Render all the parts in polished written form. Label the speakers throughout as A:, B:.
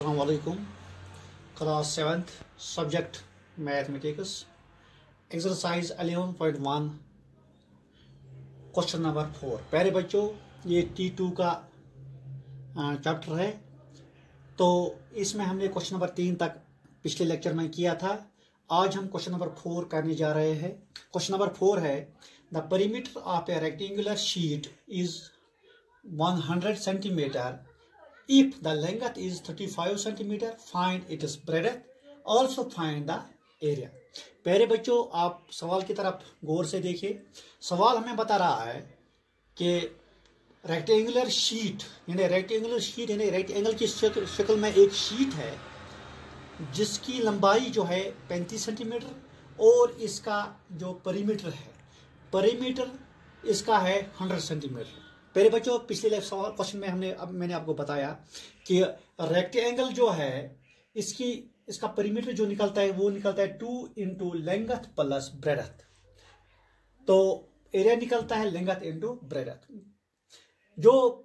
A: Assalamualaikum. Class 7th Subject Mathematics Exercise 11.1 Question number 4। प्यारे बच्चों, ये T2 का चैप्टर है। तो इसमें हमने क्वेश्चन नंबर 3 तक पिछले लेक्चर में किया था। आज हम क्वेश्चन नंबर 4 करने जा रहे हैं। क्वेश्चन नंबर 4 है, the perimeter of A rectangular sheet is 100 centimetre. If the length is 35 centimeter, find its breadth. Also find the area. प्यारे बच्चों, आप सवाल की तरफ गौर से देखिए। सवाल हमें बता रहा है कि रेक्टेंगुलर शीट यानी रेक्टेंगल की शक्ल में एक शीट है जिसकी लंबाई जो है 35 सेंटीमीटर और इसका जो परिमीटर इसका है 100 सेंटीमीटर। पहले बच्चों, पिछले क्वेश्चन में मैंने आपको बताया कि रेक्टेंगल जो है इसका परिमीटर जो निकलता है वो निकलता है 2 इंटू लेंथ प्लस ब्रेडथ। तो एरिया निकलता है लेंथ इंटू ब्रेडथ। जो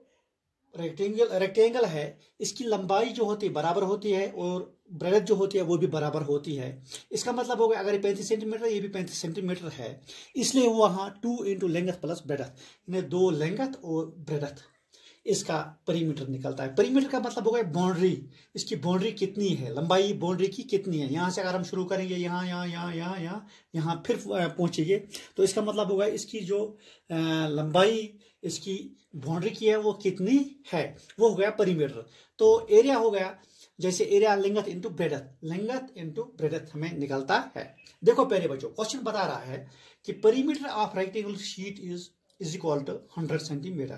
A: रेक्टेंगल है इसकी लंबाई जो होती है बराबर होती है और ब्रेडथ जो होती है वो भी बराबर होती है। इसका मतलब होगा अगर ये 35 सेंटीमीटर ये भी 35 सेंटीमीटर है, इसलिए वहां 2 इंटू लेंथ प्लस ब्रेडथ, यानी 2 लेंथ और ब्रेडथ इसका परिमीटर निकलता है। परिमीटर का मतलब होगा बाउंड्री, इसकी बाउंड्री कितनी है, लंबाई बाउंड्री की कितनी है। यहां से अगर हम शुरू करेंगे यहाँ फिर पहुंचेंगे, तो इसका मतलब होगा इसकी जो लंबाई इसकी बाउंड्री की है वो कितनी है, वो हो गया परिमीटर। तो एरिया हो गया जैसे एरिया लेंथ इंटू ब्रेडथ हमें निकलता है। देखो पहले बच्चों, क्वेश्चन बता रहा है कि perimeter of rectangular sheet is equal to 100 centimetre.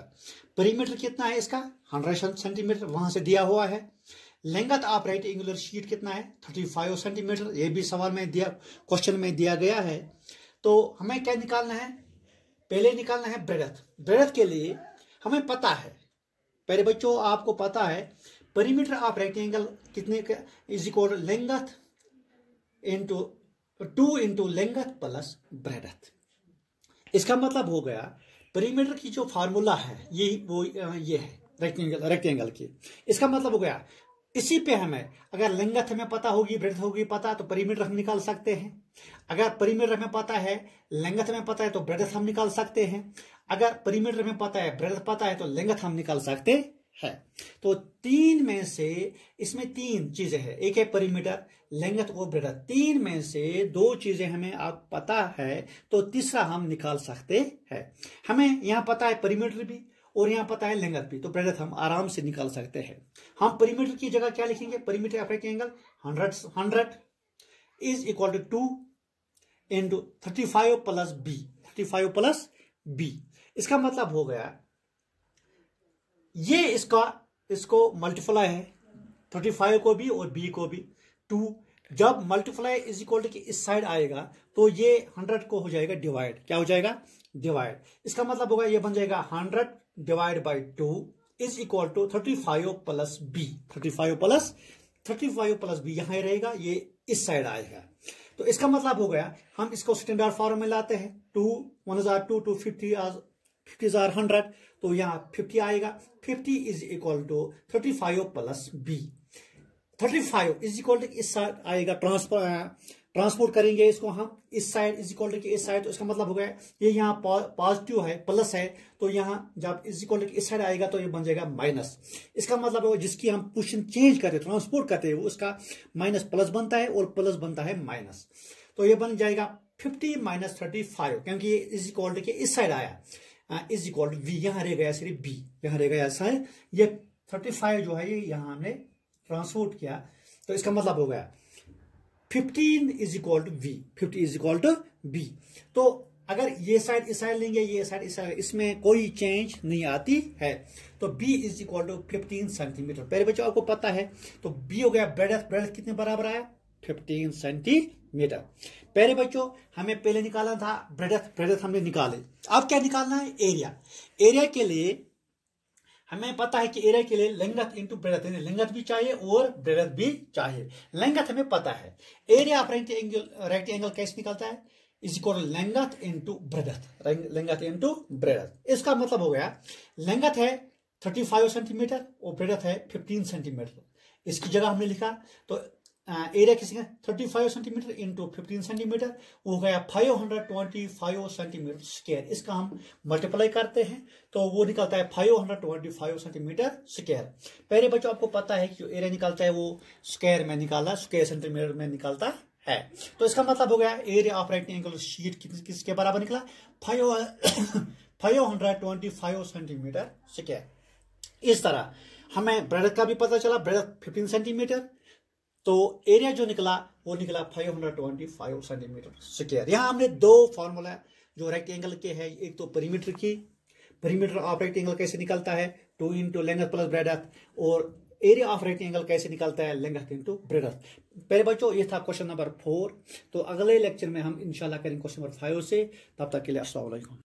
A: Perimeter कितना है इसका 100 सेंटीमीटर वहां से दिया हुआ है। लेंथ ऑफ रेक्टेंगुलर शीट कितना है 35 सेंटीमीटर, ये भी सवाल में क्वेश्चन में दिया गया है। तो हमें क्या निकालना है, पहले निकालना है ब्रेडथ। ब्रेडथ के लिए हमें पता है, पहले बच्चों आपको पता है परिमीटर ऑफ रेक्टेंगल कितने का is equal length into 2 into length plus breadth. इसका मतलब हो गया परिमीटर की जो फार्मूला है ये है रेक्टेंगल की। इसका मतलब हो गया इसी पे हमें अगर लेंथ हमें पता होगी ब्रेडथ होगी पता तो परिमीटर हम निकाल सकते हैं। अगर परिमीटर हमें पता है लेंथ हमें पता है तो ब्रेडथ हम निकाल सकते हैं। अगर परिमीटर हमें पता है ब्रेडथ पता है तो लेंथ हम निकाल सकते है। तो तीन में से इसमें 3 चीजें हैं, एक है परिमीटर लेंथ और ब्रेडथ। 3 में से 2 चीजें हमें आप पता है तो तीसरा हम निकाल सकते हैं। हमें यहां पता है परिमीटर भी और यहां पता है लेंथ भी, तो ब्रेडथ हम आराम से निकाल सकते हैं। हम परिमीटर की जगह क्या लिखेंगे, perimeter of rectangle 100 is equal to 2 into 35 plus B. इसका मतलब हो गया ये इसको मल्टीप्लाई है 35 को भी और बी को भी 2। जब मल्टीप्लाई इज इक्वल टू कि इस साइड आएगा तो ये 100 को हो जाएगा डिवाइड। क्या हो जाएगा डिवाइड। इसका मतलब होगा ये बन जाएगा 100 divide by 2 is equal to 35 plus B. 35 plus B यहां रहेगा, ये इस साइड आएगा। तो इसका मतलब हो गया हम इसको स्टैंडर्ड फॉर्म में लाते हैं। 2 1 2 2 50 आर 100, तो यहां 50 आएगा। 50 is equal to 35 plus B. 35 is equal to इस साइड आएगा, ट्रांसपोर्ट करेंगे इसको हम इस साइड इज इक्वल टू इस साइड। तो इसका मतलब हो गया ये यहाँ पॉजिटिव है प्लस है, तो यहाँ जब इज इक्वल टू इस साइड आएगा तो ये बन जाएगा माइनस। इसका मतलब है जिसकी हम पोजीशन चेंज करते हैं ट्रांसपोर्ट करते हैं वो उसका माइनस प्लस बनता है और प्लस बनता है माइनस। तो ये बन जाएगा 50 माइनस 35, क्योंकि ये इज इक्वल टू इस साइड आया इज इक्वल टू वी, यहां रह गया सिर्फ बी, यहां रह गया ऐसा है। ये 35 जो है ये यहां हमने ट्रांसपोर्ट किया, तो इसका मतलब हो गया 15 is equal to B, 50 is equal to B. तो अगर ये साइड इस साइड लेंगे ये साइड इस साइड, इसमें कोई चेंज नहीं आती है। तो B is equal to 15 centimetre. पहले बच्चों आपको पता है, तो बी हो गया ब्रेडथ कितने बराबर आया 15 सेंटीमीटर। पहले बच्चों हमें पहले निकालना था ब्रेडथ हमने निकाले। अब क्या निकालना है एरिया के लिए हमें पता है कि एरिया के लिए लेंथ इंटू ब्रेडथ, लेंथ भी चाहिए और ब्रेडथ भी चाहिए। लेंथ हमें पता है, एरिया ऑफ रेक्टेंगल कैसे निकलता है is equal length into breadth. इसका मतलब हो गया लेंथ है 35 सेंटीमीटर और ब्रेडथ है 15 सेंटीमीटर। इसकी जगह हमने लिखा तो एरिया किसी का 35 सेंटीमीटर इंटू 15 सेंटीमीटर वो गया 525 सेंटीमीटर स्क्वायर। इसका हम मल्टीप्लाई करते हैं तो वो निकलता है 525 सेंटीमीटर स्क्वायर। पहले बच्चों आपको पता है कि जो एरिया निकलता है वो स्क्वायर में निकाला, स्क्वायर सेंटीमीटर में निकलता है। तो इसका मतलब हो गया एरिया ऑफ रेक्टेंगुलर शीट किसके बराबर निकला 525 सेंटीमीटर स्क्वायर। इस तरह हमें ब्रेडथ का भी पता चला, ब्रेडथ 15 सेंटीमीटर, तो एरिया जो निकला वो निकला 525 सेंटीमीटर स्क्वायर। यहां हमने दो फॉर्मूला जो रेक्टेंगल के हैं, एक तो पेरीमीटर की, पेरीमीटर ऑफ रेक्टेंगल कैसे निकलता है 2 इंटू लेंथ प्लस ब्रेडथ, और एरिया ऑफ रेक्टेंगल कैसे निकलता है लेंथ इंटू ब्रेडथ। पहले बच्चों ये था क्वेश्चन नंबर 4। तो अगले लेक्चर में हम इंशाल्लाह करेंगे क्वेश्चन नंबर 5 से। तब तक के लिए अस्सलाम वालेकुम।